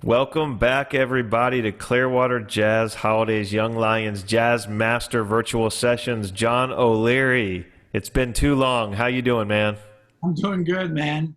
Welcome back, everybody, to Clearwater Jazz Holiday's Young Lions Jazz Master Virtual Sessions. John O'Leary, it's been too long. How you doing, man? I'm doing good, man.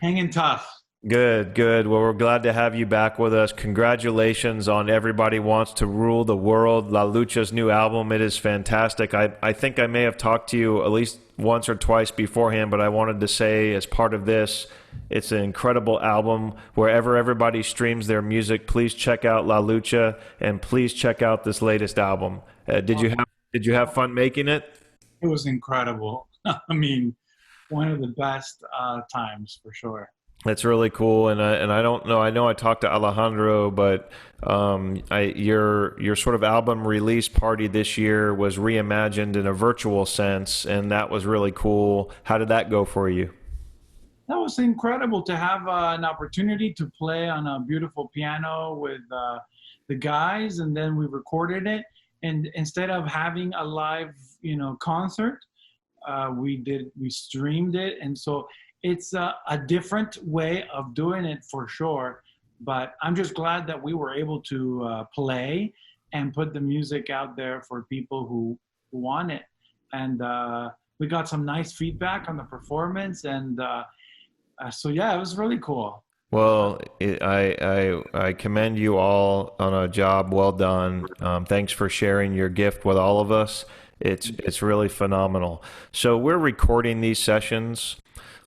Hanging tough. Good, good. Well, we're glad to have you back with us. Congratulations on Everybody Wants to Rule the World, La Lucha's new album. It is fantastic. I think I may have talked to you at least once or twice beforehand, but I wanted to say as part of this, it's an incredible album. Wherever everybody streams their music, please check out La Lucha and please check out this latest album. Did you have fun making it? It was incredible. I mean, one of the best times for sure. That's really cool, and I don't know. I know I talked to Alejandro, but your sort of album release party this year was reimagined in a virtual sense, and that was really cool. How did that go for you? That was incredible to have an opportunity to play on a beautiful piano with the guys, and then we recorded it. And instead of having a live, concert, we streamed it, and so. It's a different way of doing it for sure, but I'm just glad that we were able to play and put the music out there for people who want it. And we got some nice feedback on the performance, and so yeah, it was really cool. Well, I commend you all on a job well done. Thanks for sharing your gift with all of us. It's really phenomenal. So we're recording these sessions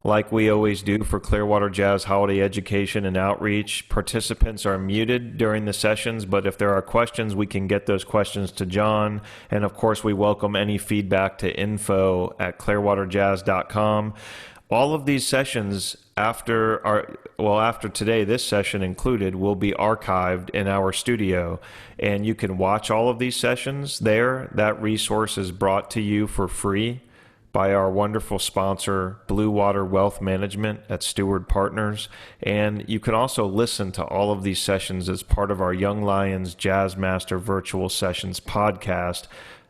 like we always do for Clearwater Jazz Holiday Education and Outreach. Participants are muted during the sessions, but if there are questions, we can get those questions to John. And of course, we welcome any feedback to info@clearwaterjazz.com. All of these sessions after today, this session included, will be archived in our studio. And you can watch all of these sessions there. That resource is brought to you for free by our wonderful sponsor, Blue Water Wealth Management at Steward Partners. And you can also listen to all of these sessions as part of our Young Lions Jazz Master Virtual Sessions podcast.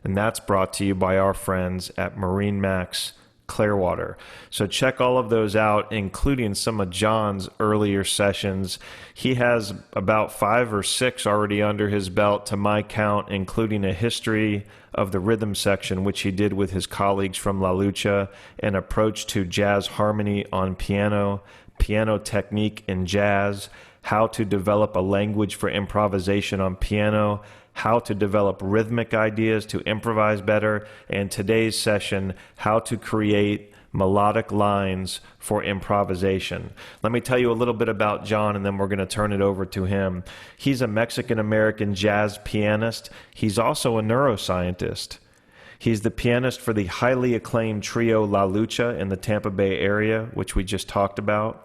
And that's brought to you by our friends at Marine Max Clearwater. So check all of those out, including some of John's earlier sessions. He has about 5 or 6 already under his belt to my count, including a history of the rhythm section, which he did with his colleagues from La Lucha, an approach to jazz harmony on piano, piano technique in jazz, how to develop a language for improvisation on piano, how to develop rhythmic ideas to improvise better, and today's session, how to create melodic lines for improvisation. Let me tell you a little bit about John, and then we're going to turn it over to him. He's a Mexican-American jazz pianist. He's also a neuroscientist. He's the pianist for the highly acclaimed trio La Lucha in the Tampa Bay area, which we just talked about.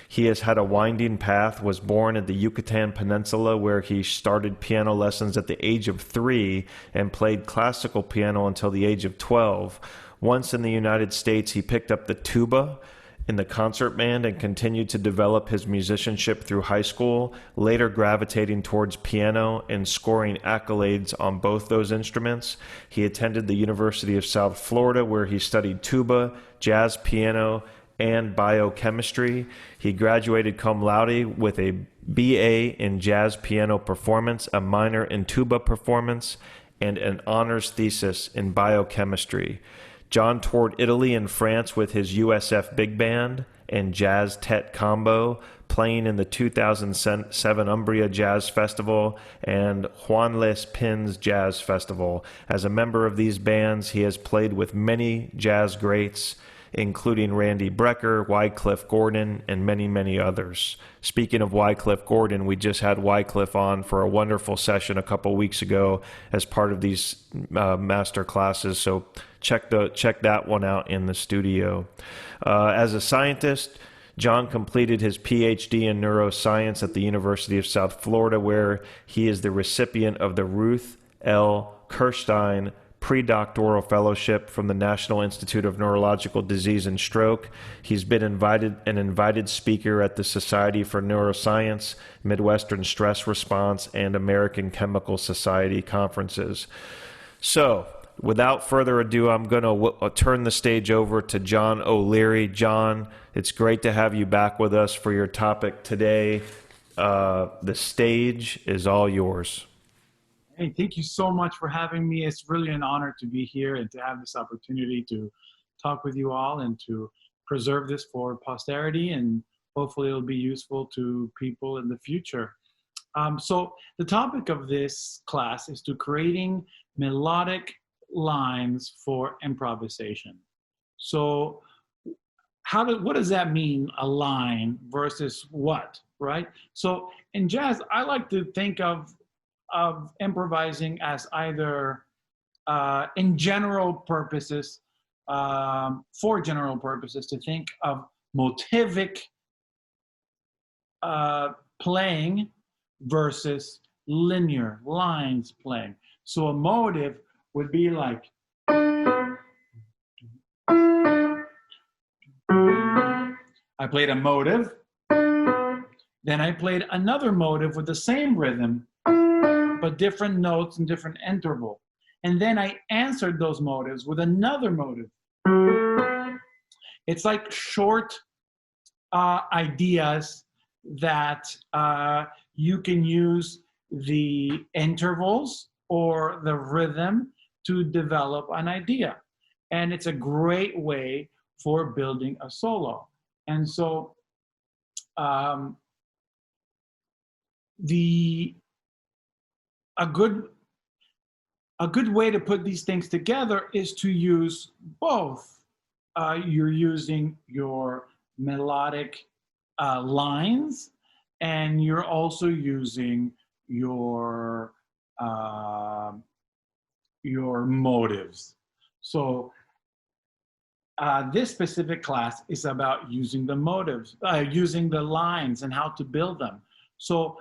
He has had a winding path, was born at the Yucatan Peninsula, where he started piano lessons at the age of 3 and played classical piano until the age of 12. Once in the United States, he picked up the tuba in the concert band and continued to develop his musicianship through high school, later gravitating towards piano and scoring accolades on both those instruments. He attended the University of South Florida, where he studied tuba, jazz piano, and biochemistry. He graduated cum laude with a BA in jazz piano performance, a minor in tuba performance, and an honors thesis in biochemistry. John toured Italy and France with his USF Big Band and Jazz Tet Combo, playing in the 2007 Umbria Jazz Festival and Juan Les Pins Jazz Festival. As a member of these bands, he has played with many jazz greats, including Randy Brecker, Wycliffe Gordon, and many, many others. Speaking of Wycliffe Gordon, we just had Wycliffe on for a wonderful session a couple weeks ago as part of these master classes, so check that one out in the studio. As a scientist, John completed his PhD in neuroscience at the University of South Florida, where he is the recipient of the Ruth L. Kirstein Pre-Doctoral Fellowship from the National Institute of Neurological Disease and Stroke. He's been an invited speaker at the Society for Neuroscience, Midwestern Stress Response, and American Chemical Society conferences. So, without further ado, I'm going to turn the stage over to John O'Leary. John, it's great to have you back with us for your topic today. The stage is all yours. Hey, thank you so much for having me. It's really an honor to be here and to have this opportunity to talk with you all and to preserve this for posterity, and hopefully it'll be useful to people in the future. So the topic of this class is to creating melodic lines for improvisation. So what does that mean, a line versus what, right? So in jazz, I like to think of improvising as either in general purposes, for general purposes, to think of motivic playing versus linear lines playing. So a motive would be like, I played a motive, then I played another motive with the same rhythm, but different notes and different interval. And then I answered those motives with another motive. It's like short ideas that you can use the intervals or the rhythm to develop an idea. And it's a great way for building a solo. And so a good way to put these things together is to use both. You're using your melodic lines, and you're also using your motives. So this specific class is about using the motives, using the lines and how to build them. So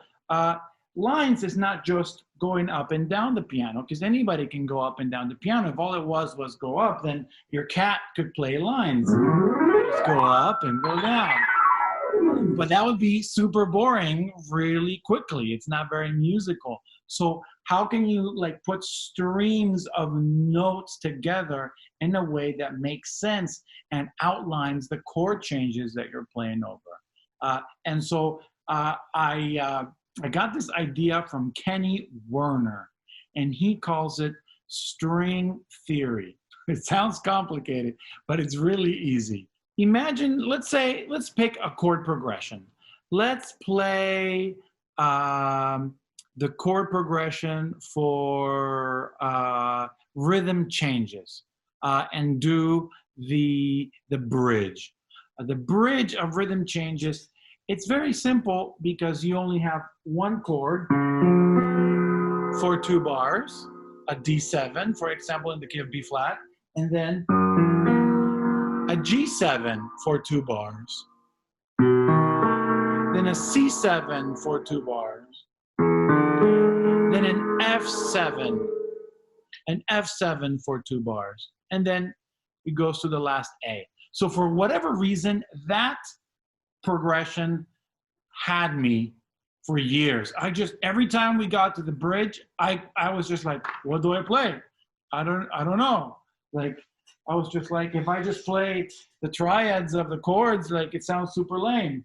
lines is not just going up and down the piano, because anybody can go up and down the piano. If all it was go up, then your cat could play lines. Just go up and go down. But that would be super boring really quickly. It's not very musical. So how can you like put streams of notes together in a way that makes sense and outlines the chord changes that you're playing over? And so I got this idea from Kenny Werner, and he calls it string theory. It sounds complicated, but it's really easy. Imagine, let's pick a chord progression. Let's play the chord progression for rhythm changes and do the bridge. The bridge of rhythm changes, it's very simple because you only have one chord for 2 bars, a D7, for example, in the key of B flat, and then a G7 for 2 bars, then a C7 for 2 bars, then an F7 for 2 bars, and then it goes to the last A. So for whatever reason, that progression had me for years. Every time we got to the bridge, I was just like, what do I play? I don't know. Like, I was just like, if I just play the triads of the chords, like, it sounds super lame.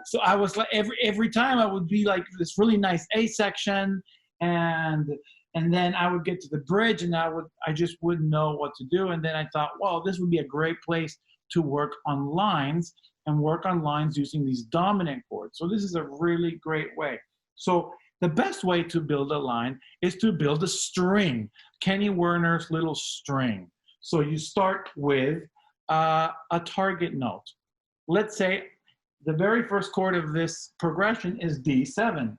So I was like, every time I would be like this really nice A section, and then I would get to the bridge, and I just wouldn't know what to do. And then I thought, well, this would be a great place to work on lines, and work on lines using these dominant chords. So this is a really great way. So the best way to build a line is to build a string, Kenny Werner's little string. So you start with a target note. Let's say the very first chord of this progression is D7.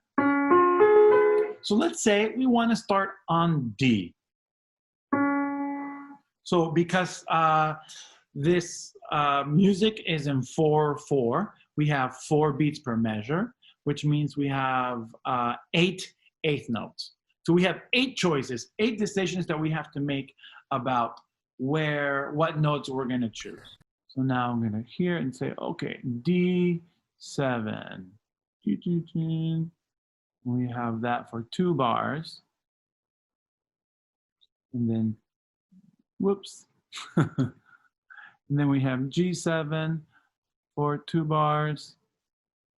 So let's say we want to start on D. So because this music is in 4/4, we have 4 beats per measure, which means we have 8 eighth notes. So we have 8 choices, 8 decisions that we have to make about what notes we're going to choose. So now I'm going to hear and say, okay, D7. We have that for 2 bars. And then, whoops. And then we have G7 for 2 bars.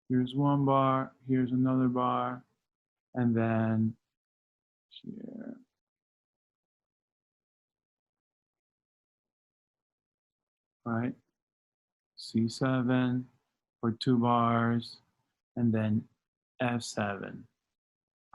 Here's 1 bar, here's another bar, and then here. Right? C7 for 2 bars, and then F7.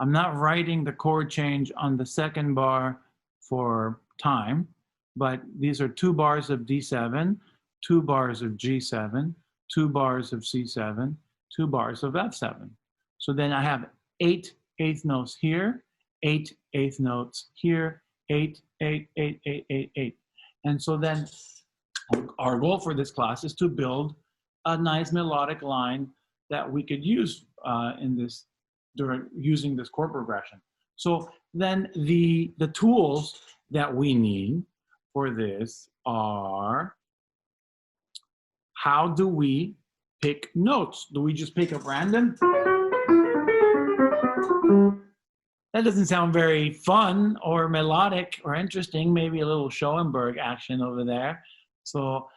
I'm not writing the chord change on the second bar for time, but these are 2 bars of D7, 2 bars of G7, 2 bars of C7, 2 bars of F7. So then I have 8 eighth notes here, 8 eighth notes here, 8, 8, 8, 8, 8, 8. And so then our goal for this class is to build a nice melodic line that we could use in this during using this chord progression. So then the tools that we need for this are, how do we pick notes? Do we just pick up random? That doesn't sound very fun or melodic or interesting. Maybe a little Schoenberg action over there. So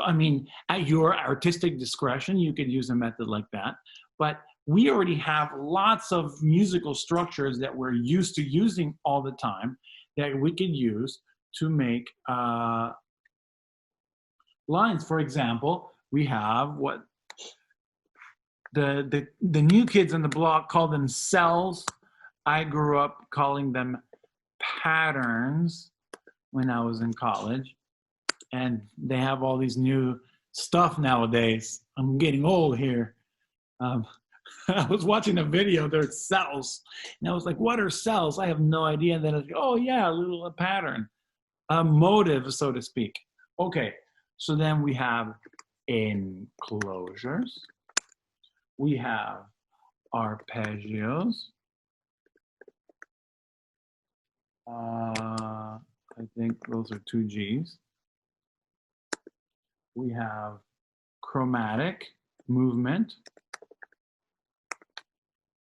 I mean, at your artistic discretion, you could use a method like that. But we already have lots of musical structures that we're used to using all the time that we could use to make lines. For example, we have what the new kids on the block call them cells. I grew up calling them patterns when I was in college. And they have all these new stuff nowadays. I'm getting old here. I was watching a video, there's cells. And I was like, what are cells? I have no idea. And then I was like, oh yeah, a pattern, a motive, so to speak. Okay, so then we have enclosures. We have arpeggios. I think those are 2 Gs. We have chromatic movement.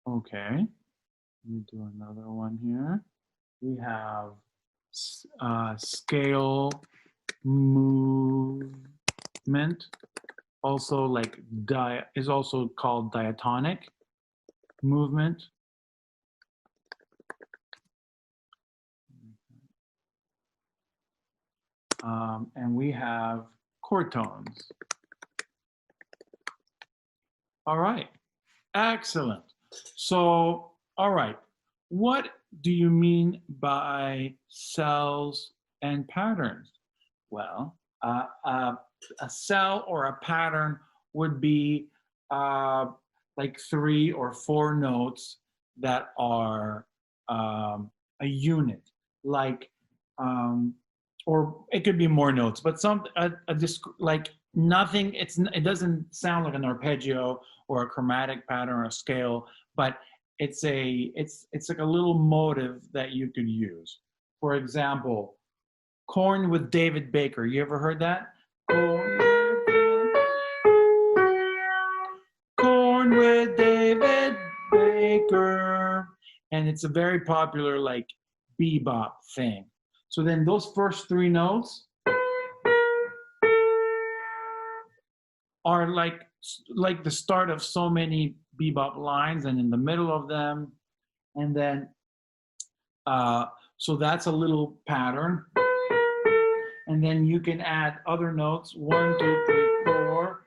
Okay, let me do another one here. We have scale movement, also like is also called diatonic movement. And we have chord tones. All right, excellent. So, all right, what do you mean by cells and patterns? Well, a cell or a pattern would be like 3 or 4 notes that are a unit, like or it could be more notes, but like nothing. It doesn't sound like an arpeggio or a chromatic pattern or a scale, but it's like a little motive that you could use. For example, Corn with David Baker. You ever heard that? Corn with David Baker, and it's a very popular like bebop thing. So then those first 3 notes are like the start of so many bebop lines, and in the middle of them, and then so that's a little pattern, and then you can add other notes, 1, 2, 3, 4,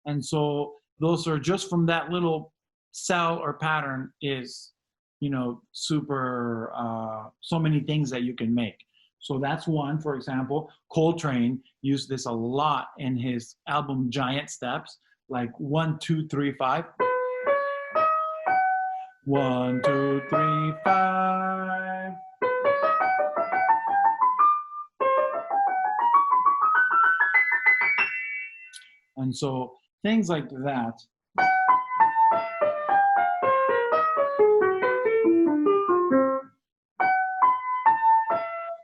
and so those are just from that little cell or pattern is, you know, super so many things that you can make. So that's one. For example, Coltrane used this a lot in his album Giant Steps, like 1, 2, 3, 5. 1, 2, 3, 5. And so things like that.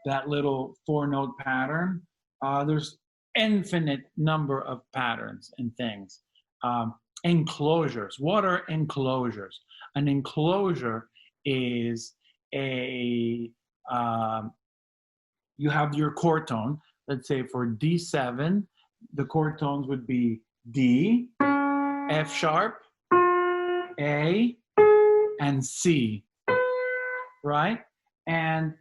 That little 4-note pattern. There's infinite number of patterns and things. enclosures. What are enclosures? An enclosure is you have your chord tone. Let's say for D7, the chord tones would be D, F sharp, A, and C, right? And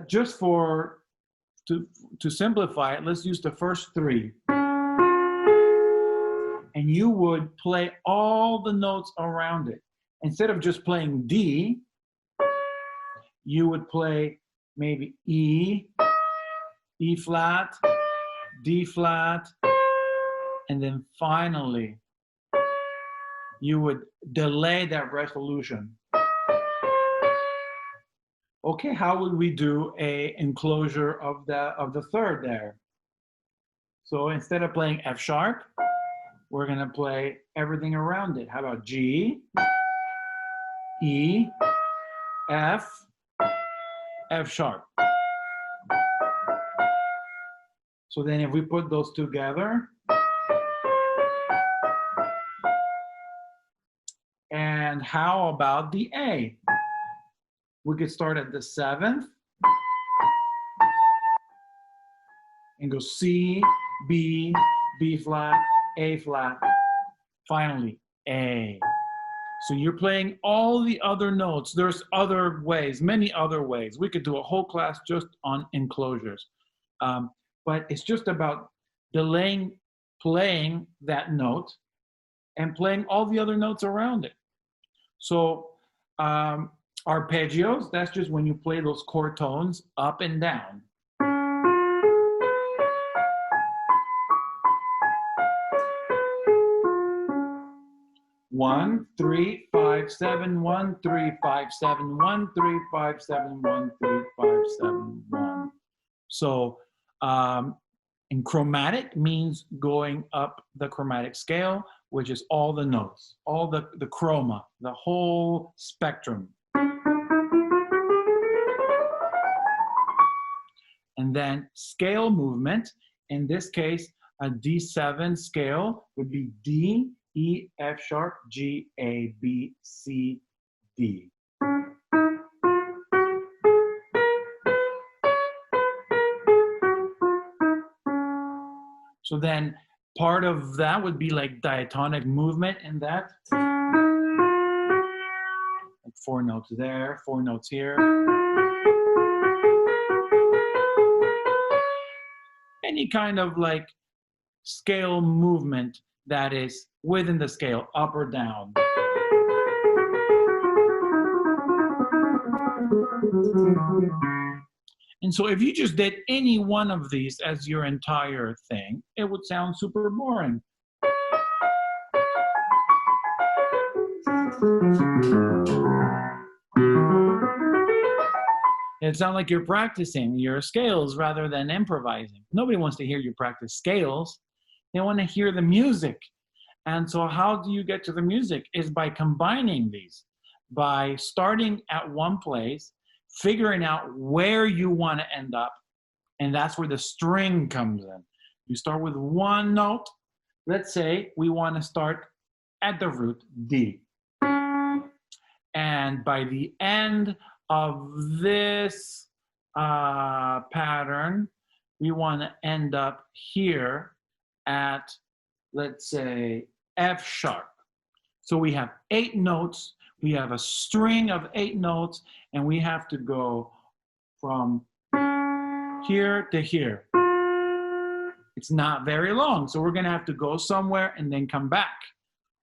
just to simplify it, let's use the first three. And you would play all the notes around it. Instead of just playing D, you would play maybe E, E flat, D flat, and then finally, you would delay that resolution. Okay, how would we do a enclosure of the third there? So instead of playing F sharp, we're gonna play everything around it. How about G, E, F, F sharp. So then if we put those together, and how about the A? We could start at the 7th and go C, B, B flat, A flat, finally A. So you're playing all the other notes. There's other ways, many other ways. We could do a whole class just on enclosures. But it's just about delaying playing that note and playing all the other notes around it. So arpeggios, that's just when you play those chord tones up and down. One, 3, 5, 7, 1, 3, 5, 7, 1, 3, 5, 7, 1, 3, 5, 7, 1. So in chromatic means going up the chromatic scale, which is all the notes, all the chroma, the whole spectrum. And then scale movement, in this case, a D7 scale would be D, E, F sharp, G, A, B, C, D. So then part of that would be like diatonic movement in that. Like 4 notes there, 4 notes here. Any kind of like scale movement that is within the scale, up or down. And so if you just did any one of these as your entire thing, it would sound super boring. It sounds like you're practicing your scales rather than improvising. Nobody wants to hear you practice scales. They want to hear the music. And so how do you get to the music? Is by combining these, by starting at one place, figuring out where you want to end up, and that's where the string comes in. You start with one note. Let's say we want to start at the root D. And by the end of this pattern, we want to end up here at, let's say, F sharp. So we have 8 notes. We have a string of 8 notes, and we have to go from here to here. It's not very long, so we're going to have to go somewhere and then come back,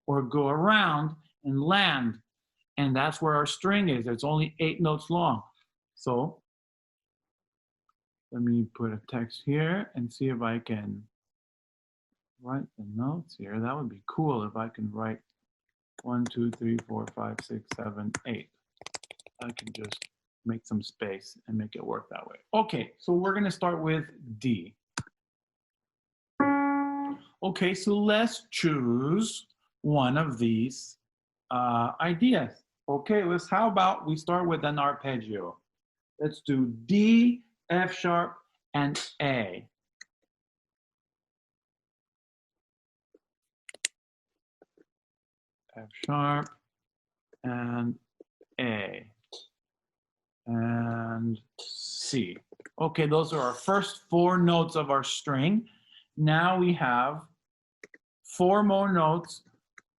or go around and land. And that's where our string is. It's only 8 notes long. So let me put a text here and see if I can write the notes here. That would be cool if I can write 1, 2, 3, 4, 5, 6, 7, 8. I can just make some space and make it work that way. Okay, so we're going to start with D. Okay, so let's choose one of these ideas. Okay, how about we start with an arpeggio. Let's do D, F sharp, and A. F sharp, and A, and C. Okay, those are our first 4 notes of our string. Now we have 4 more notes.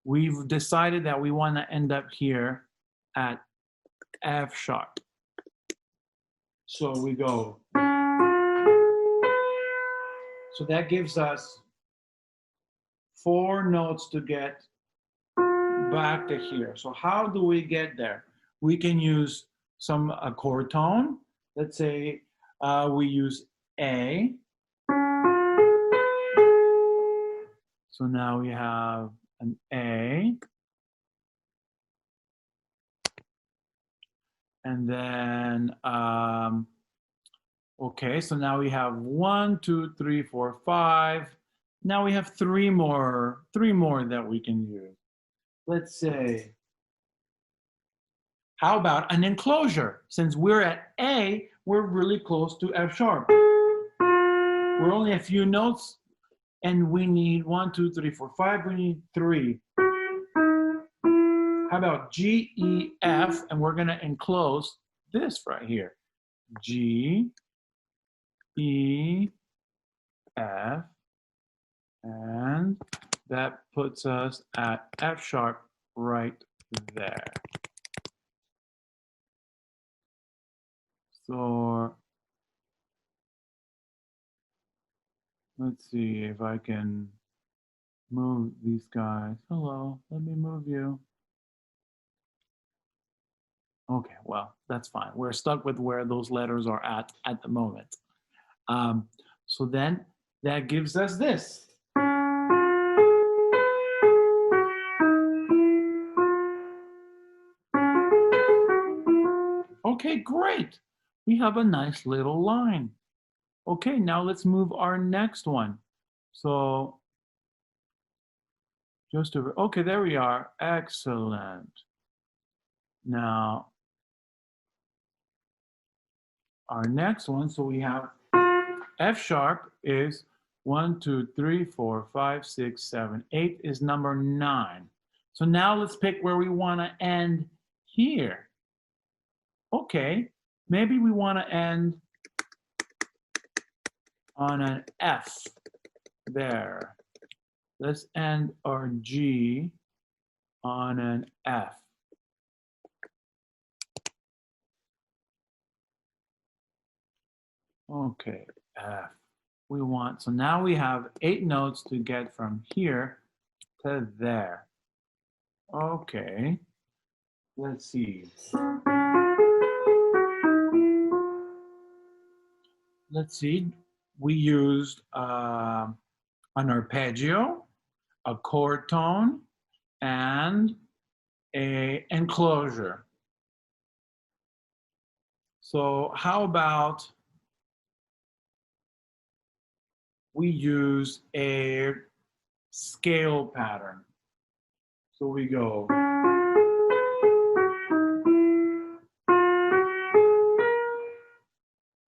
We've decided that we want to end up here at F sharp. So we go. So that gives us 4 notes to get back to here. So how do we get there? We can use some chord tone. Let's say we use A. So now we have an A. And then, okay, so now we have 1, 2, 3, 4, 5. Now we have 3 more that we can use. Let's say, how about an enclosure? Since we're at A, we're really close to F sharp. We're only a few notes, and we need 1, 2, 3, 4, 5. We need 3. How about G, E, F, and we're going to enclose this right here. G, E, F, and that puts us at F sharp right there. So let's see if I can move these guys. Hello, let me move you. Okay, well, that's fine. We're stuck with where those letters are at the moment. So then that gives us this. Okay, great. We have a nice little line. Okay, now let's move our next one. So just over, okay, there we are. Excellent. Now, our next one, so we have F sharp is 1, 2, 3, 4, 5, 6, 7, 8 is number 9. So now let's pick where we want to end here. Okay, maybe we want to end on an F there. Let's end our G on an F. Okay, F. We want, so now we have 8 notes to get from here to there. Okay, let's see. Let's see, we used an arpeggio, a chord tone, and an enclosure. So how about we use a scale pattern? So we go.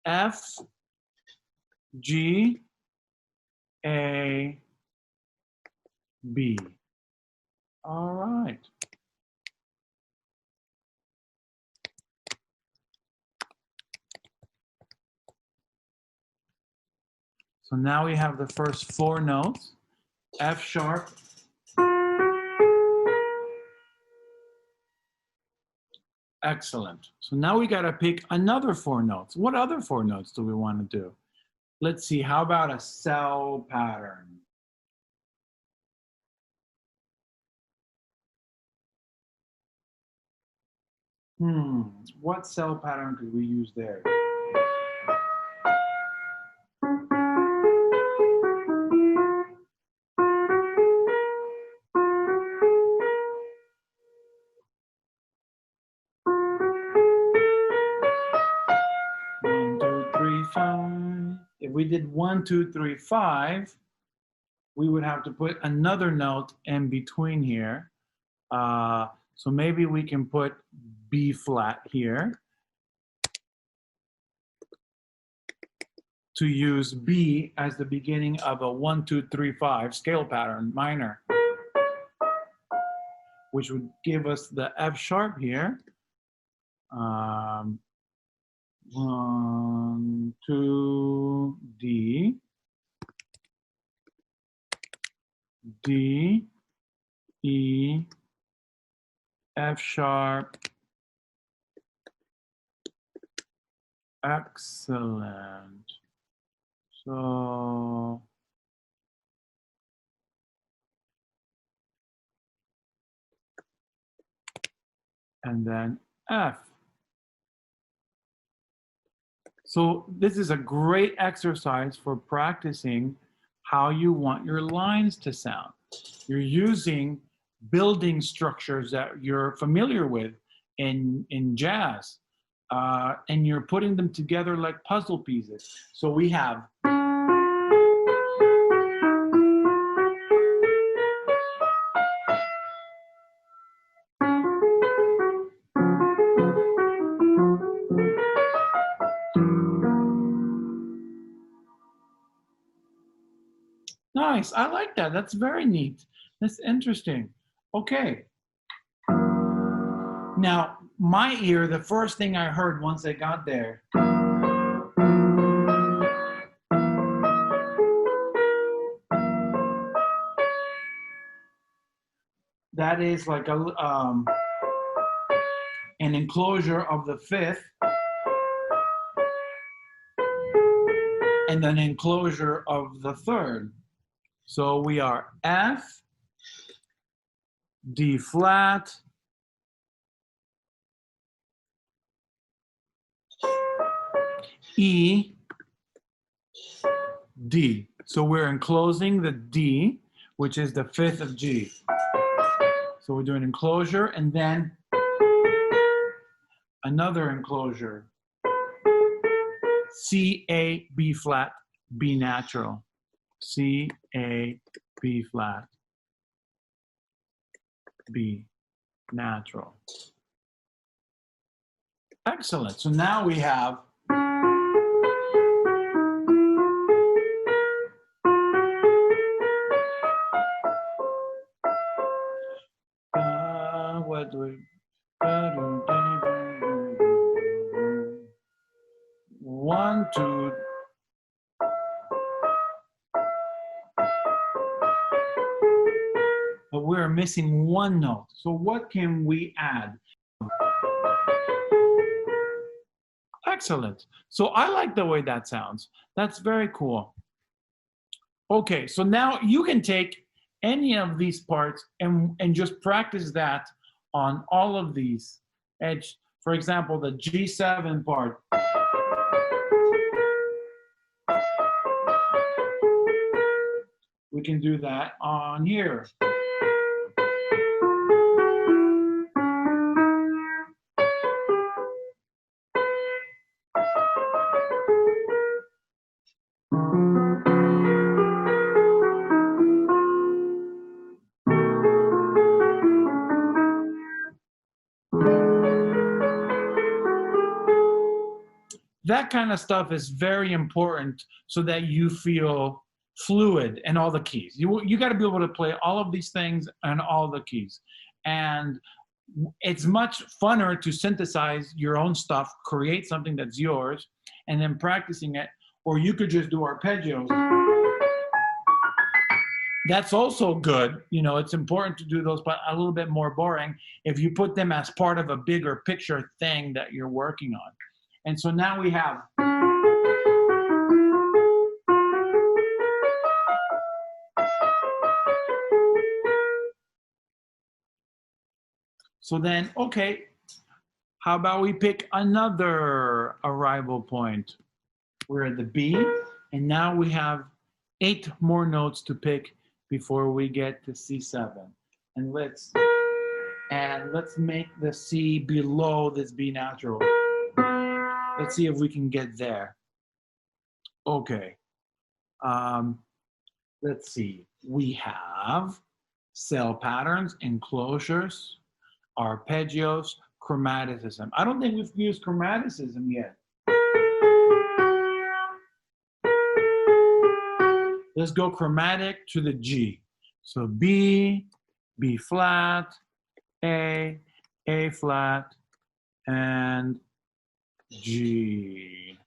F, G, A, B. All right. So now we have the first 4 notes. F sharp. Excellent. So now we got to pick another 4 notes. What other 4 notes do we want to do? Let's see, how about a cell pattern? What cell pattern could we use there? If we did 1, 2, 3, 5, we would have to put another note in between here. So maybe we can put B flat here to use B as the beginning of a 1, 2, 3, 5 scale pattern, minor. which would give us the F sharp here. 1, 2, D, D, E, F sharp. Excellent. So and then F. So this is a great exercise for practicing how you want your lines to sound. You're using building structures that you're familiar with in jazz, and you're putting them together like puzzle pieces. So we have nice. I like that. That's very neat. That's interesting. Okay. Now, my ear, the first thing I heard once I got there, that is like an enclosure of the fifth and an enclosure of the third. So we are F, D flat, E, D. So we're enclosing the D, which is the fifth of G. So we're doing enclosure and then another enclosure. C, A, B flat, B natural. C, A, B flat, B natural. Excellent. So now we have what do we 1, 2. But we're missing one note. So what can we add? Excellent. So I like the way that sounds. That's very cool. Okay, so now you can take any of these parts and just practice that on all of these edge. For example, the G7 part. We can do that on here. That kind of stuff is very important so that you feel fluid in all the keys. You got to be able to play all of these things and all the keys. And it's much funner to synthesize your own stuff, create something that's yours, and then practicing it. Or you could just do arpeggios. That's also good. You know, it's important to do those, but a little bit more boring if you put them as part of a bigger picture thing that you're working on. And so now we have so then, okay, how about we pick another arrival point? We're at the B, and now we have 8 more notes to pick before we get to C7. And let's make the C below this B natural. Let's see if we can get there. Okay. Let's see. We have cell patterns, enclosures, arpeggios, chromaticism. I don't think we've used chromaticism yet. Let's go chromatic to the G. So B, B flat, A flat, and G.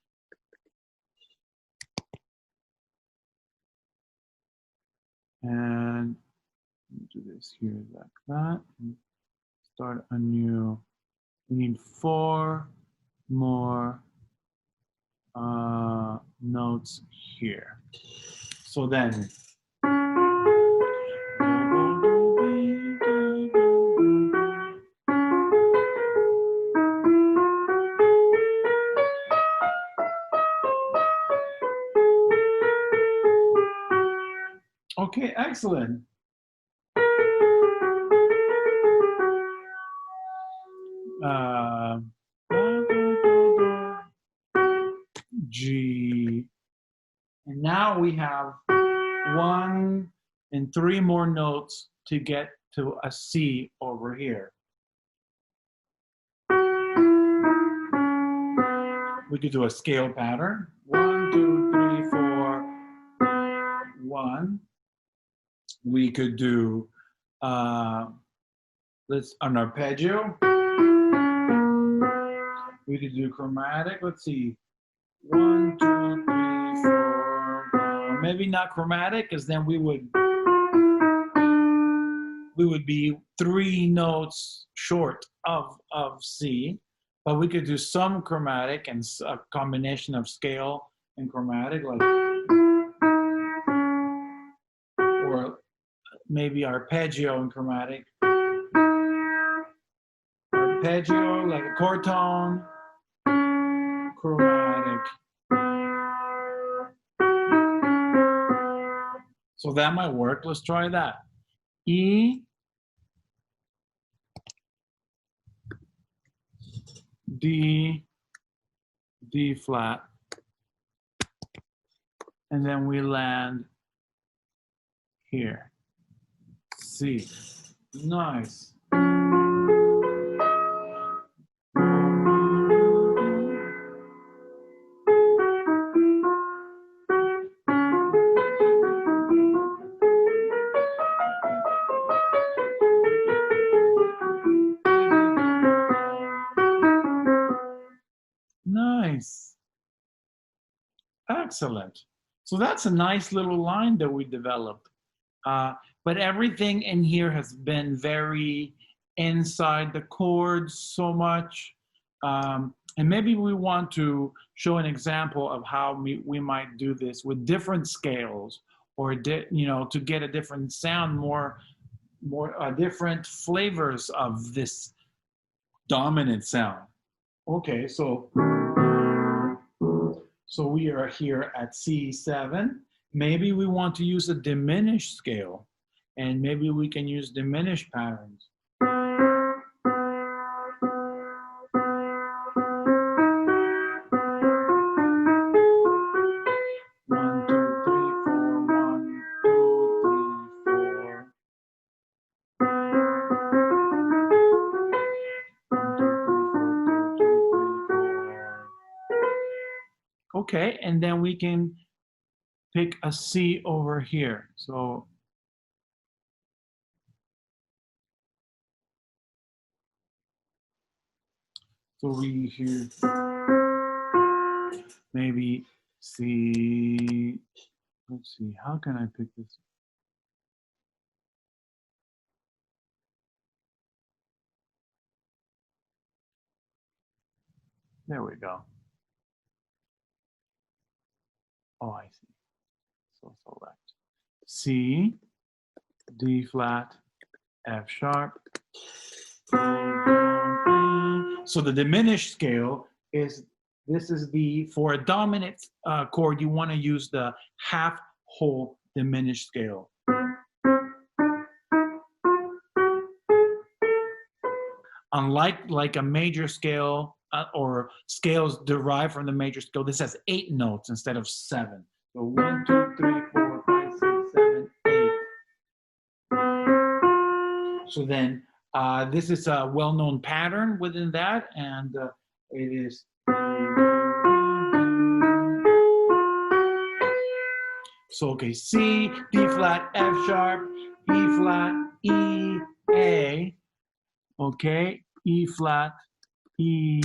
And do this here like that. And start a new. We need 4 more notes here. So then. Okay, excellent. G. And now we have 1 and 3 more notes to get to a C over here. We could do a scale pattern. 1, 2, 3, 4, 1. We could do let's an arpeggio. We could do chromatic. Let's see. 1, 2, 3, 4. Maybe not chromatic, because then we would be 3 notes short of C. But we could do some chromatic and a combination of scale and chromatic, like, or maybe arpeggio and chromatic. Arpeggio, like a chord tone, chromatic. So that might work. Let's try that. E, D, D flat, and then we land here. C. Nice. Nice. Excellent. So that's a nice little line that we developed. But everything in here has been very inside the chords so much. And maybe we want to show an example of how we might do this with different scales, or to get a different sound, more different flavors of this dominant sound. Okay, so we are here at C7. Maybe we want to use a diminished scale, and maybe we can use diminished patterns. 1, 2, 3, 4, 1, 2, 3, 4. Okay, and then we can pick a C over here. So we hear maybe C. Let's see, how can I pick this? There we go. Oh, I see. So select C, D flat, F sharp. So the diminished scale is, this is for a dominant chord, you want to use the half whole diminished scale. Unlike a major scale or scales derived from the major scale, this has 8 notes instead of 7. So 1, 2, 3, 4, 5, 6, 7, 8. So then this is a well-known pattern within that, and it is. So okay, C, D flat, F sharp, E flat, E, A. Okay, E flat, E,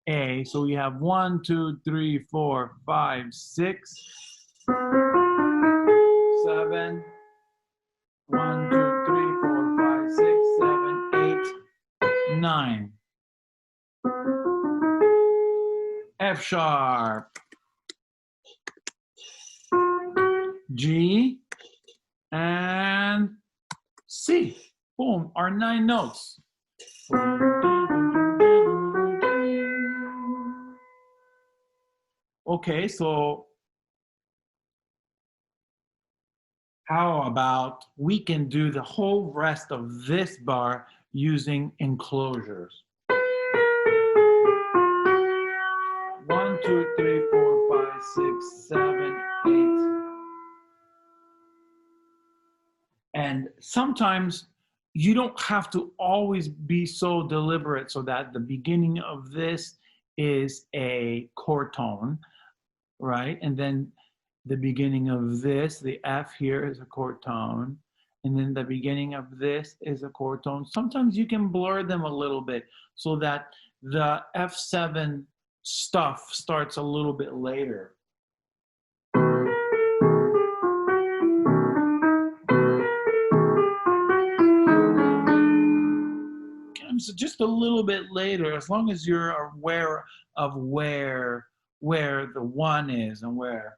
A. So we have 1, 2, 3, 4, 5, 6, 7. 1, 2, 3, 4, 5, 6, 7, 8, 9. F sharp, G, and C. Boom, our 9 notes. Okay, so how about we can do the whole rest of this bar using enclosures. 1, 2, 3, 4, 5, 6, 7, 8. And sometimes you don't have to always be so deliberate so that the beginning of this is a chord tone, right? And then the beginning of this, the F here is a chord tone. And then the beginning of this is a chord tone. Sometimes you can blur them a little bit so that the F7 stuff starts a little bit later. So just a little bit later, as long as you're aware of where the 1 is and where.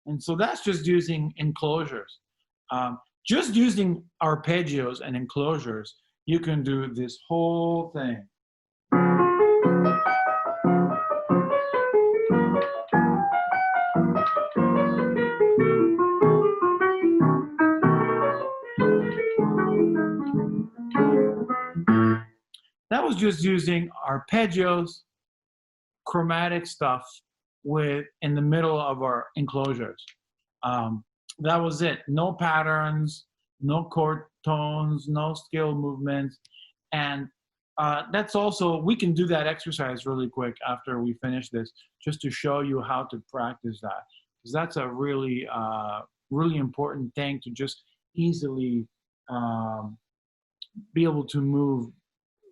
And so that's just using enclosures. Just using arpeggios and enclosures, you can do this whole thing. That was just using arpeggios, chromatic stuff in the middle of our enclosures. That was it. No patterns, no chord tones, no scale movements. And that's also, we can do that exercise really quick after we finish this, just to show you how to practice that. Because that's a really, really important thing to just easily be able to move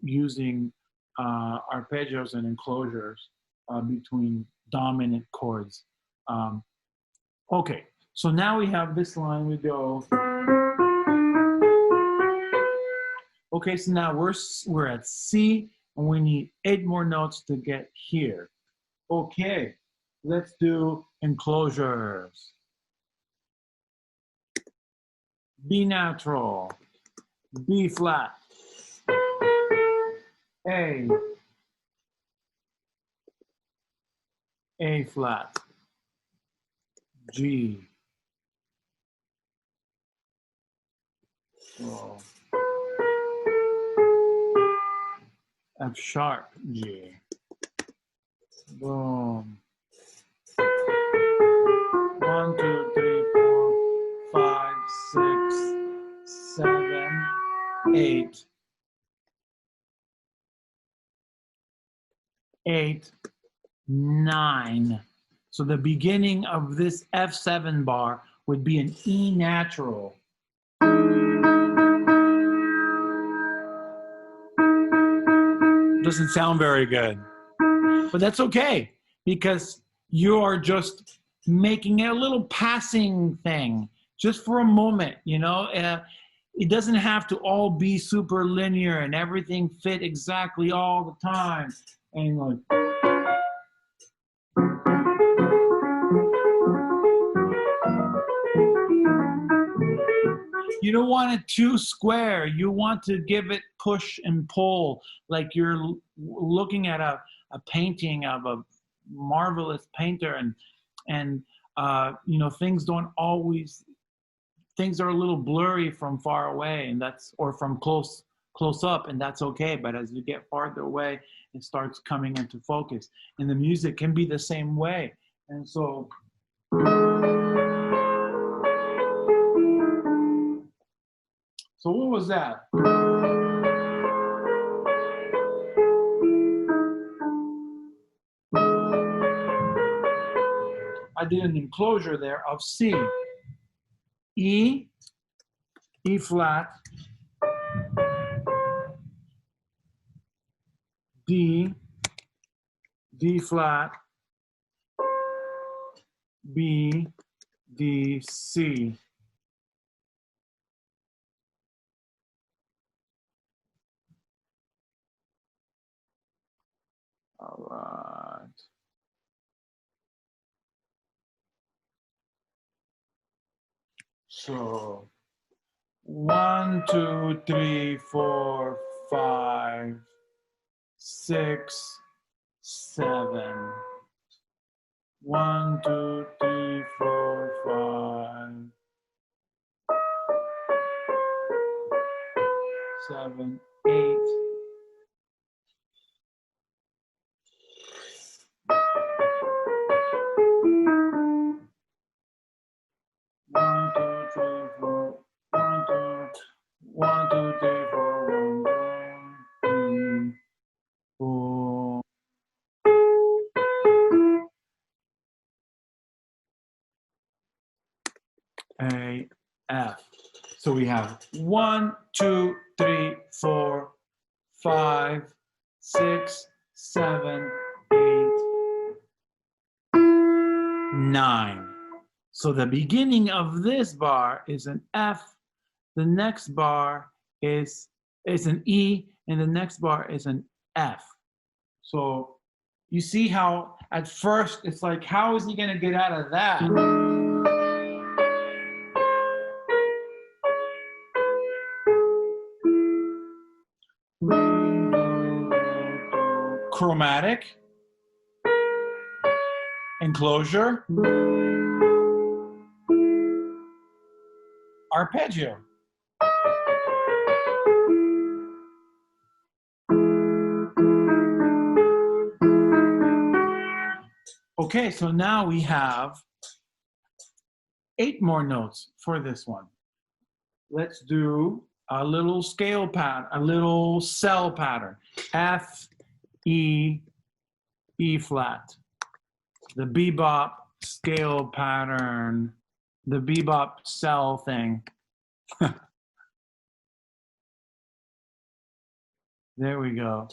using arpeggios and enclosures between dominant chords. Okay, so now we have this line, we go. Okay, so now we're at C, and we need 8 more notes to get here. Okay, let's do enclosures. B natural, B flat, A flat, G, oh, F sharp, G, boom, 1, 2, 3, 4, 5, 6, 7, 8, 8, 9. So the beginning of this F7 bar would be an E natural. Doesn't sound very good, but that's okay, because you are just making it a little passing thing, just for a moment, you know. It doesn't have to all be super linear and everything fit exactly all the time. And like, you don't want it too square. You want to give it push and pull, like you're looking at a painting of a marvelous painter, and you know, things are a little blurry from far away, and or from close up, and that's okay. But as you get farther away, it starts coming into focus, and the music can be the same way. And so what was that? I I did an enclosure there of C. E, E flat, D, D flat, B, D, C. All right. So 1, 2, 3, 4, 5, 6, 7. 1, 2, 3, 4, 5, 7, 8. One, two, three, four. 1, 2, 1, 2, 3, 4, 1, 2, 3, 4. A, F. So we have 1, 2, 3, 4, 5, 6, 7, 8, 9. So the beginning of this bar is an F, the next bar is an E, and the next bar is an F. So you see how at first it's like, how is he going to get out of that? Chromatic, enclosure, arpeggio. Okay, so now we have 8 more notes for this one. Let's do a little scale pattern, a little cell pattern. F, E, E flat. The bebop scale pattern, the bebop cell thing. There we go.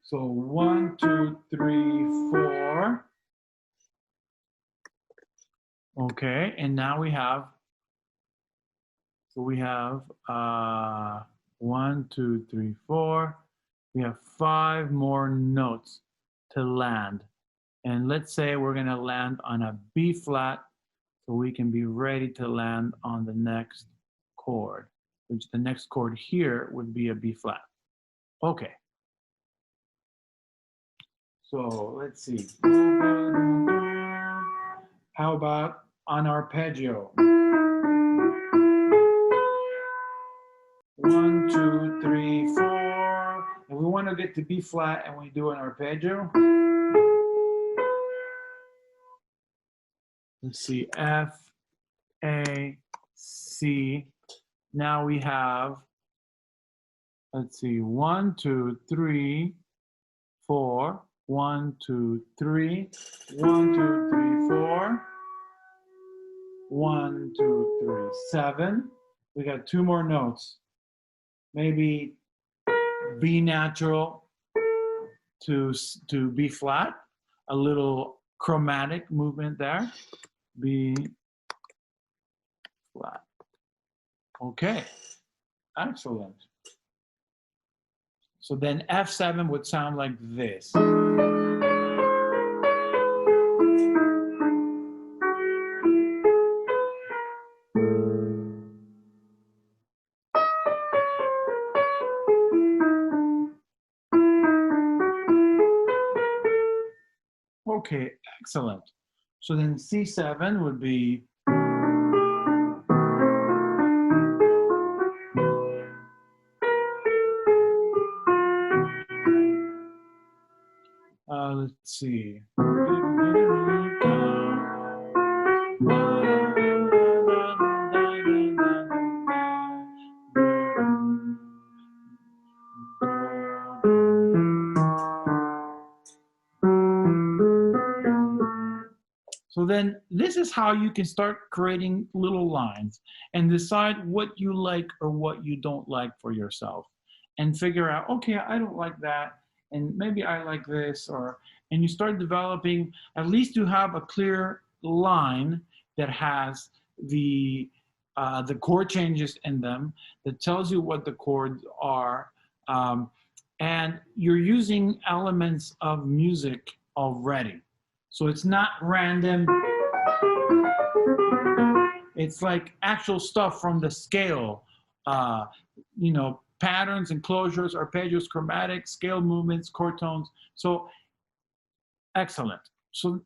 So 1, 2, 3, 4. Okay, and now we have, so we have 1, 2, 3, 4. We have 5 more notes to land. And let's say we're gonna land on a B flat, so we can be ready to land on the next chord, which the next chord here would be a B flat. Okay. So let's see. How about on arpeggio? 1, 2, 3, 4. And we want to get to B flat and we do an arpeggio. Let's see, F, A, C. Now we have, let's see, 1, 2, 3, 4. 1, 2, 3. 1, 2, 3, 4. 1, 2, 3, 7. We got 2 more notes. Maybe B natural to B flat. A little chromatic movement there. B flat. Okay, excellent. So then F7 would sound like this. Okay, excellent. So then C7 would be let's see. So then this is how you can start creating little lines and decide what you like or what you don't like for yourself and figure out, okay, I don't like that. And maybe I like this, and you start developing, at least you have a clear line that has the chord changes in them, that tells you what the chords are. And you're using elements of music already. So it's not random. It's like actual stuff from the scale, patterns, enclosures, arpeggios, chromatic, scale movements, chord tones. So excellent. So,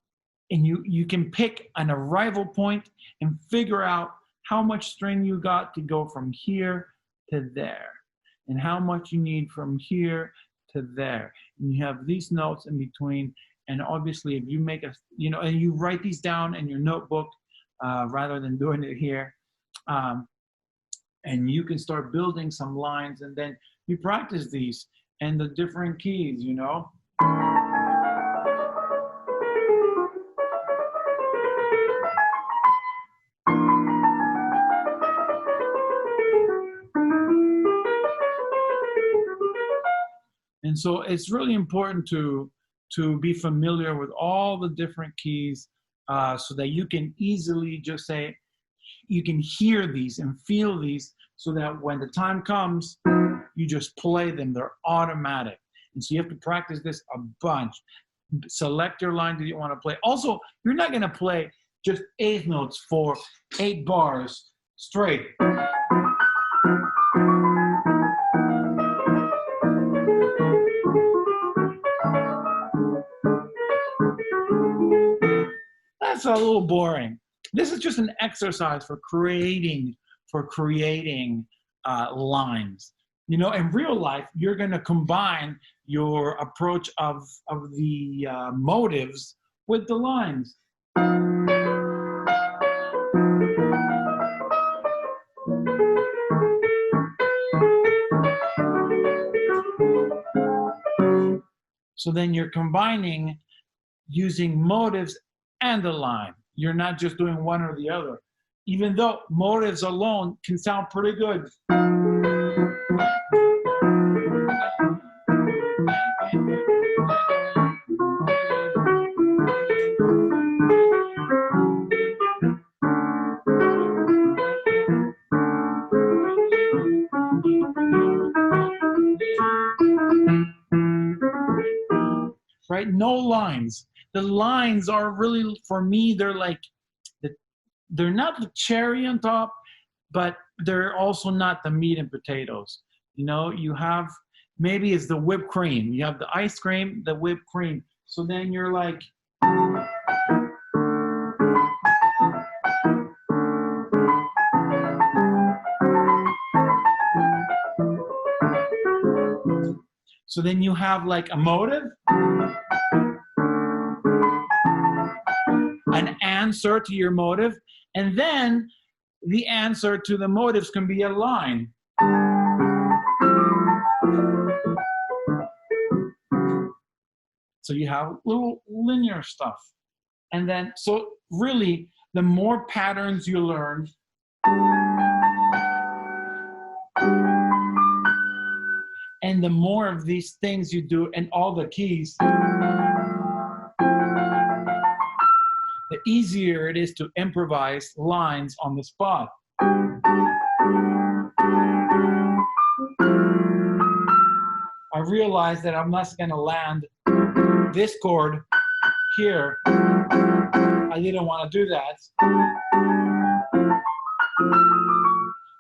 and you can pick an arrival point and figure out how much string you got to go from here to there, and how much you need from here to there. And you have these notes in between. And obviously, if you make and you write these down in your notebook rather than doing it here, and you can start building some lines, and then you practice these and the different keys, And so it's really important to be familiar with all the different keys so that you can easily just say, you can hear these and feel these, so that when the time comes, you just play them. They're automatic. And so you have to practice this a bunch. Select your line that you want to play. Also, you're not going to play just eighth notes for 8 bars straight. That's a little boring. This is just an exercise for creating lines. In real life, you're going to combine your approach of the motives with the lines. So then you're combining using motives and the line. You're not just doing one or the other, even though motives alone can sound pretty good. Right? No lines. The lines are really, for me, they're like, they're not the cherry on top, but they're also not the meat and potatoes. You have, maybe it's the whipped cream. You have the ice cream, the whipped cream. So then you're like, so then you have like a motive, an answer to your motive, and then the answer to the motives can be a line. So you have little linear stuff. And then, so really, the more patterns you learn, and the more of these things you do, and all the keys, the easier it is to improvise lines on the spot. I realized that I'm not going to land this chord here. I didn't want to do that.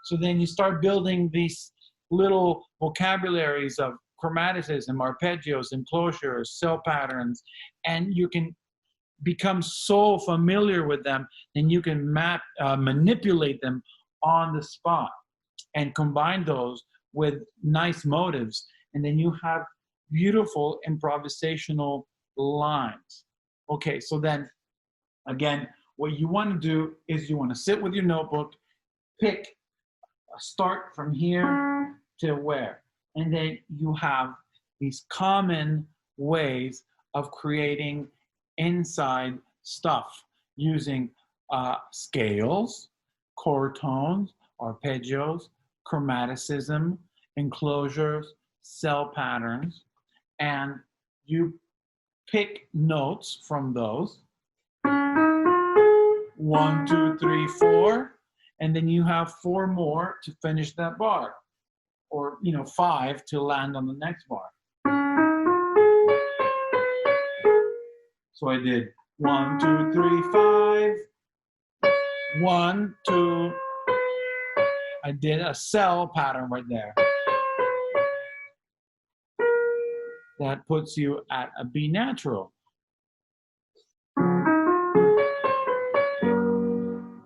So then you start building these little vocabularies of chromaticism, arpeggios, enclosures, cell patterns, and you can become so familiar with them, then you can manipulate them on the spot and combine those with nice motives, and then you have beautiful improvisational lines. Okay, so then again, what you want to do is you want to sit with your notebook, pick a start from here to where, and then you have these common ways of creating inside stuff. using scales, chord tones, arpeggios, chromaticism, enclosures, cell patterns, and you pick notes from those. 1, 2, 3, 4, and then you have 4 more to finish that bar, or 5 to land on the next bar. So I did 1, 2, 3, 5. 1, 2. I did a cell pattern right there. That puts you at a B natural.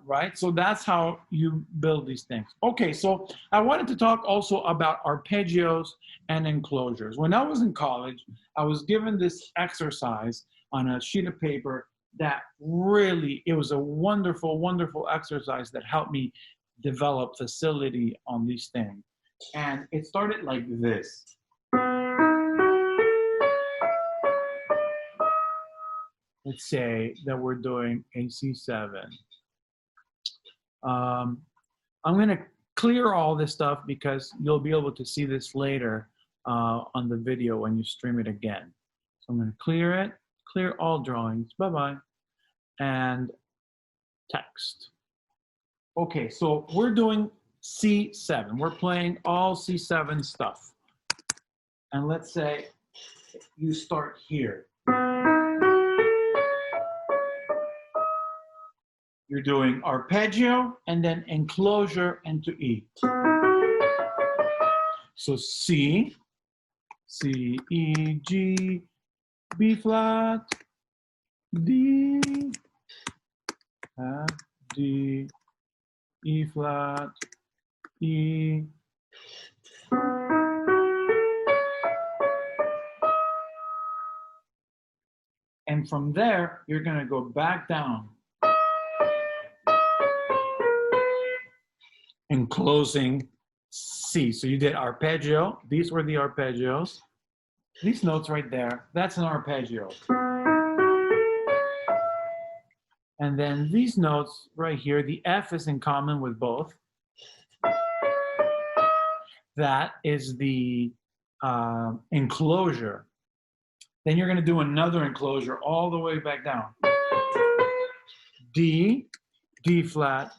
Right? So that's how you build these things. Okay, so I wanted to talk also about arpeggios and enclosures. When I was in college, I was given this exercise on a sheet of paper that really, it was a wonderful, wonderful exercise that helped me develop facility on these things. And it started like this. Let's say that we're doing a C7. I'm going to clear all this stuff because you'll be able to see this later on the video when you stream it again. So I'm going to clear it, clear all drawings, bye-bye, and text. Okay, so we're doing C7. We're playing all C7 stuff. And let's say you start here. You're doing arpeggio and then enclosure into E. So C, C, E, G, B flat, D, F, D, E flat, E. And from there, you're going to go back down. Enclosing C. So you did arpeggio. These were the arpeggios. These notes right there, that's an arpeggio. And then these notes right here, the F is in common with both. That is the enclosure. Then you're going to do another enclosure all the way back down. D, D flat,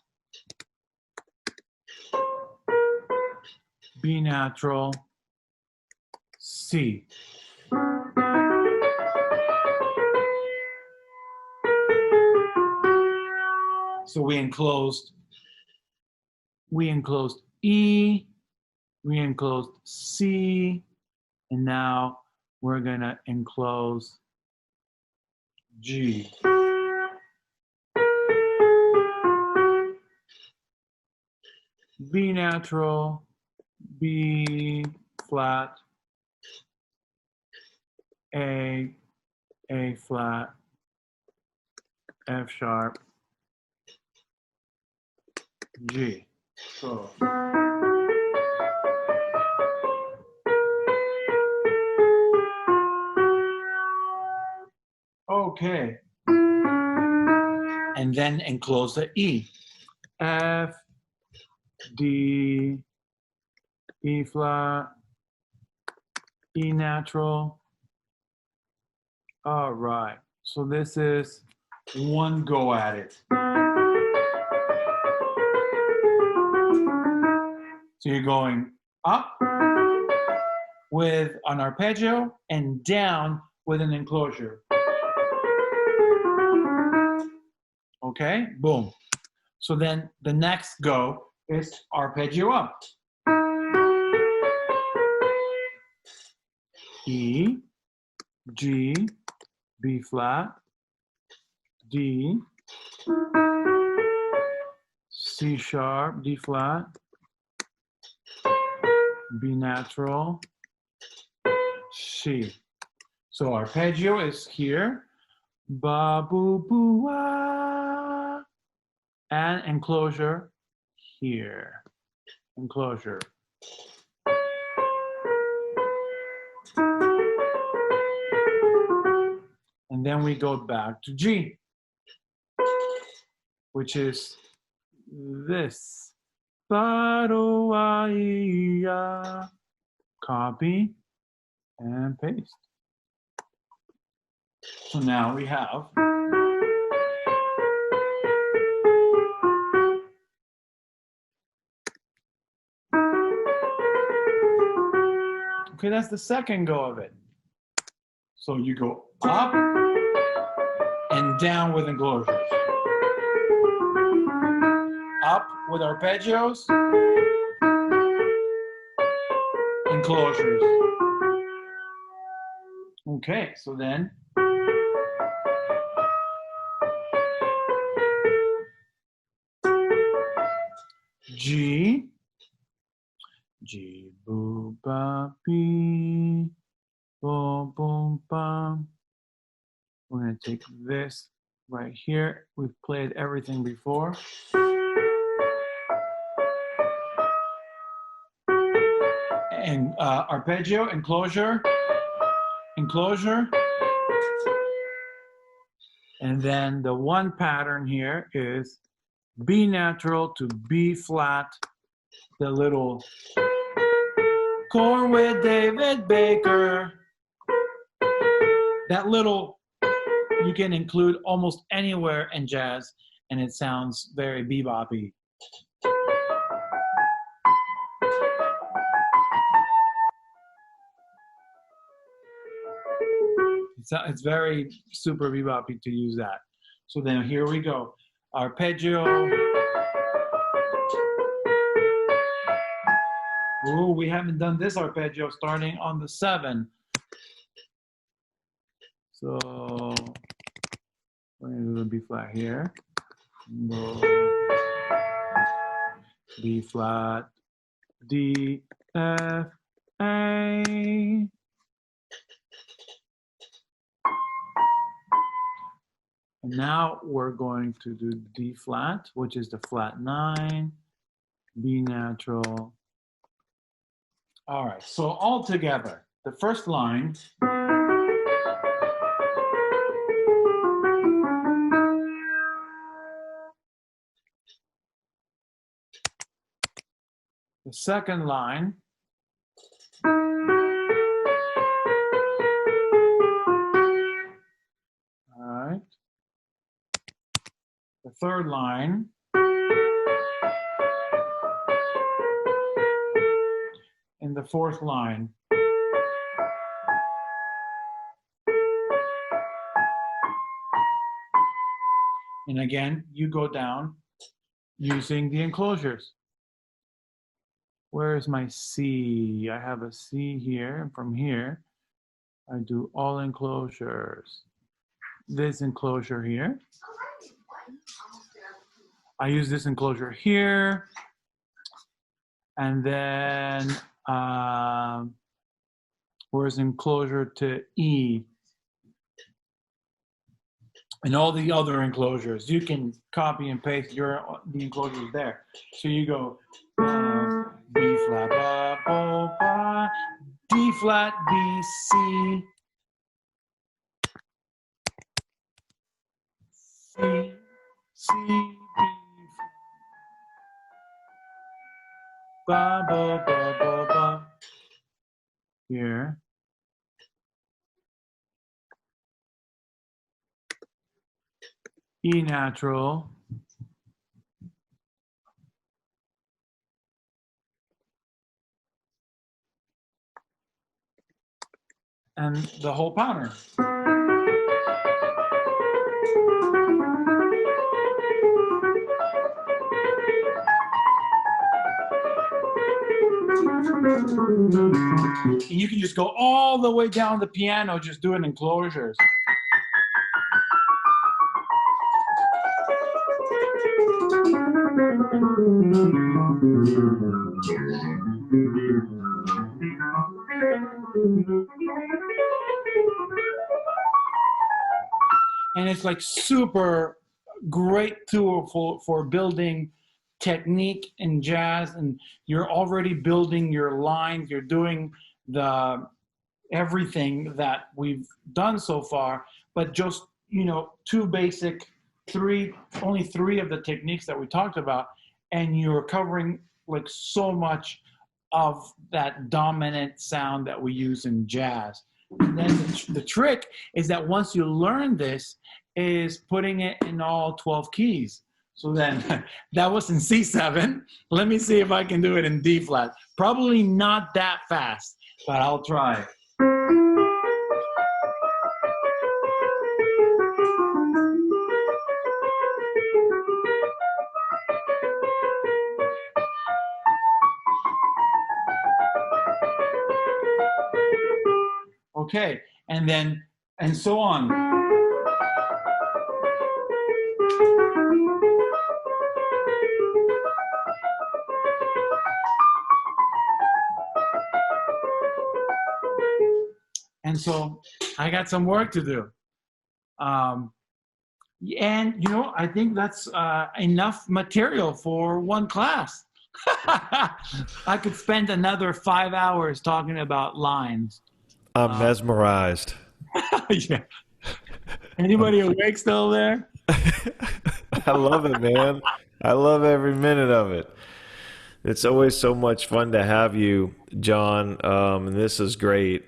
B natural, C. So we enclosed E, we enclosed C, and now we're gonna enclose G. B natural, B flat, A flat, F sharp, G. So okay. And then enclose the E. F, D, E flat, E natural. All right. So this is one go at it. So you're going up with an arpeggio and down with an enclosure. Okay, boom. So then the next go is arpeggio up. E, G, B flat, D, C sharp, D flat, B natural, C. So arpeggio is here, ba boo boo ah, and enclosure here, enclosure. And then we go back to G. which is this. Copy and paste. So now we have okay, that's the second go of it. So you go up and down with enclosures. Up with arpeggios, enclosures. Okay, so then G, G, boo, ba, B, boom, boom, bum. We're going to take this right here. We've played everything before. And arpeggio, enclosure, enclosure. And then the one pattern here is B natural to B flat, the little chord with David Baker. That little, you can include almost anywhere in jazz, and it sounds very bebop-y. It's very super bebop-y to use that. So then here we go. Arpeggio. Ooh, we haven't done this arpeggio starting on the 7. So we're going to do the B flat here. Go B flat, D, F, A. And now we're going to do D flat, which is the flat 9, B natural. All right, so all together, the first line. The second line. All right. The third line. And the fourth line. And again, you go down using the enclosures. Where is my C? I have a C here, and from here, I do all enclosures. This enclosure here. I use this enclosure here. And then, where's enclosure to E? And all the other enclosures. You can copy and paste the enclosures there. So you go B flat, ba, bo, ba, D flat, B, C, C, C, B, ba, ba, ba, ba, ba. Here. E natural. And the whole pattern. And you can just go all the way down the piano, just doing enclosures. And it's like super great tool for building technique in jazz, and you're already building your lines, you're doing everything that we've done so far, but just, 2 basic only three of the techniques that we talked about, and you're covering like so much of that dominant sound that we use in jazz. And then the trick is that once you learn this, is putting it in all 12 keys. So then that was in C7. Let me see if I can do it in D flat. Probably not that fast, but I'll try. Okay, and so on. And so I got some work to do. And, you know, I think that's enough material for one class. I could spend another 5 hours talking about lines. I'm mesmerized. Yeah. Anybody awake still there? I love it, man. I love every minute of it. It's always so much fun to have you, John. And this is great.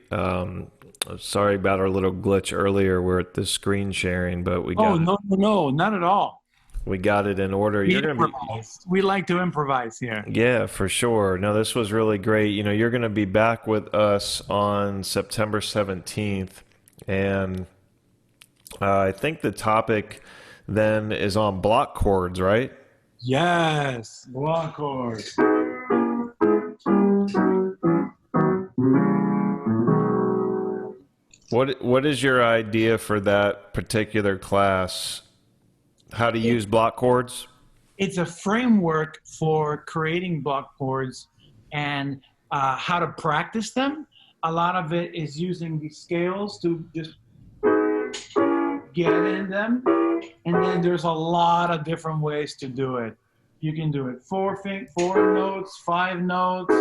Sorry about our little glitch earlier. We're at the screen sharing, but we got no, not at all. We got it in order. We like to improvise here. Yeah, for sure. No, this was really great. You know, you're going to be back with us on September 17th, and I think the topic then is on block chords, right? Yes, block chords. What is your idea for that particular class? How to use block chords? It's a framework for creating block chords and how to practice them. A lot of it is using these scales to just get in them. And then there's a lot of different ways to do it. You can do it four notes, 5 notes.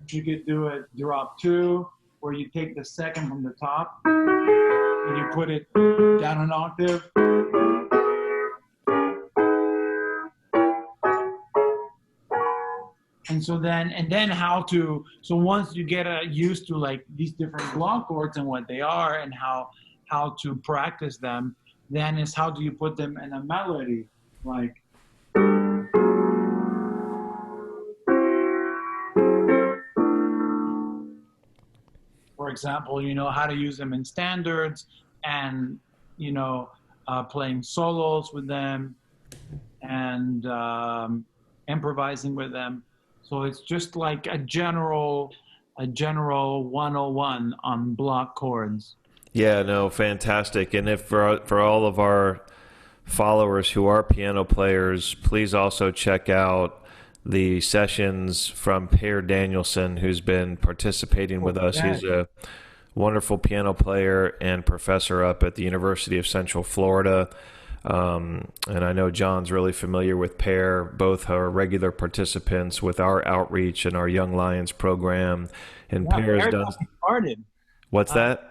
You could do it drop 2, where you take the second from the top and you put it down an octave. And so so once you get used to like these different block chords and what they are and how to practice them, then is how do you put them in a melody, like. For example, you know how to use them in standards and, you know, playing solos with them and improvising with them. So it's just like a general 101 on block chords. Yeah, no, fantastic. And if for all of our followers who are piano players, please also check out the sessions from Per Danielson, who's been participating with us. He's a wonderful piano player and professor up at the University of Central Florida. And I know John's really familiar with Per. Both are regular participants with our outreach and our Young Lions program. And Per has done. Started. What's that?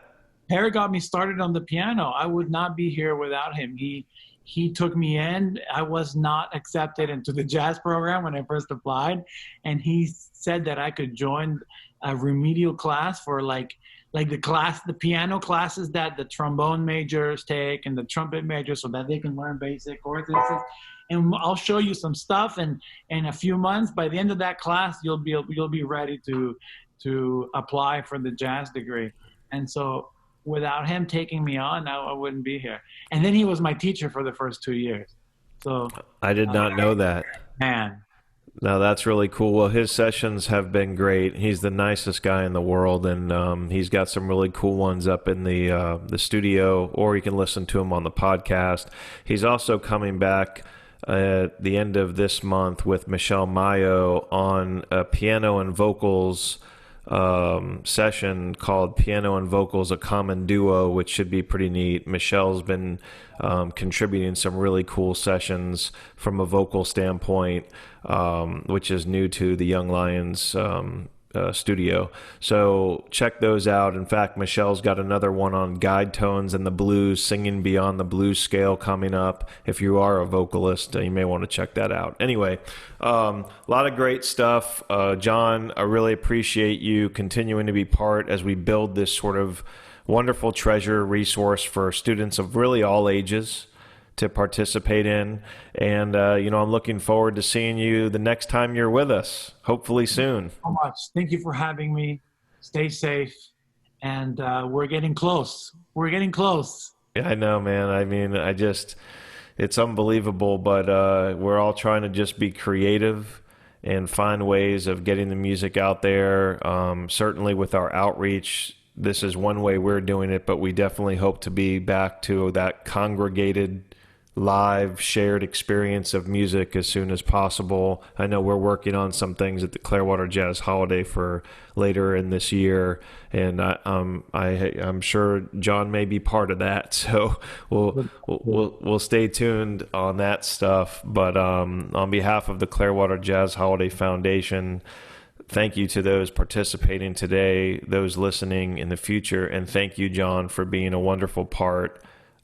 Per got me started on the piano. I would not be here without him. He took me in. I was not accepted into the jazz program when I first applied, and he said that I could join a remedial class for like the piano classes that the trombone majors take and the trumpet majors, so that they can learn basic chords. And I'll show you some stuff, and in a few months, by the end of that class, you'll be ready to apply for the jazz degree. And so without him taking me on, I wouldn't be here. And then he was my teacher for the first 2 years. So I did not know that. Man. No, that's really cool. Well, his sessions have been great. He's the nicest guy in the world, and he's got some really cool ones up in the studio, or you can listen to him on the podcast. He's also coming back at the end of this month with Michelle Mayo on a piano and vocals session called Piano and Vocals, a Common Duo, which should be pretty neat. Michelle's been contributing some really cool sessions from a vocal standpoint, which is new to the Young Lions studio. So check those out. In fact, Michelle's got another one on guide tones and the blues, singing beyond the blues scale coming up. If you are a vocalist, you may want to check that out. Anyway, a lot of great stuff. John, I really appreciate you continuing to be part as we build this sort of wonderful treasure resource for students of really all ages to participate in. And, I'm looking forward to seeing you the next time you're with us, hopefully soon. Thank you so much. Thank you for having me. Stay safe. And we're getting close. We're getting close. Yeah, I know, man. I mean, it's unbelievable, but we're all trying to just be creative and find ways of getting the music out there. Certainly with our outreach, this is one way we're doing it, but we definitely hope to be back to that congregated live shared experience of music as soon as possible. I know we're working on some things at the Clearwater Jazz Holiday for later in this year, and I'm sure John may be part of that. So we'll stay tuned on that stuff. But on behalf of the Clearwater Jazz Holiday Foundation, thank you to those participating today, those listening in the future, and thank you, John, for being a wonderful part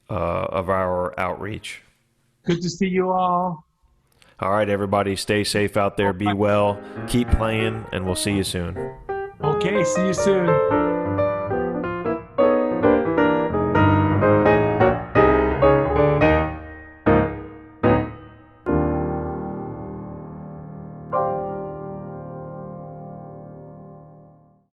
of our outreach. Good to see you all. All right, everybody, stay safe out there. Be well. Keep playing, and we'll see you soon. Okay, see you soon.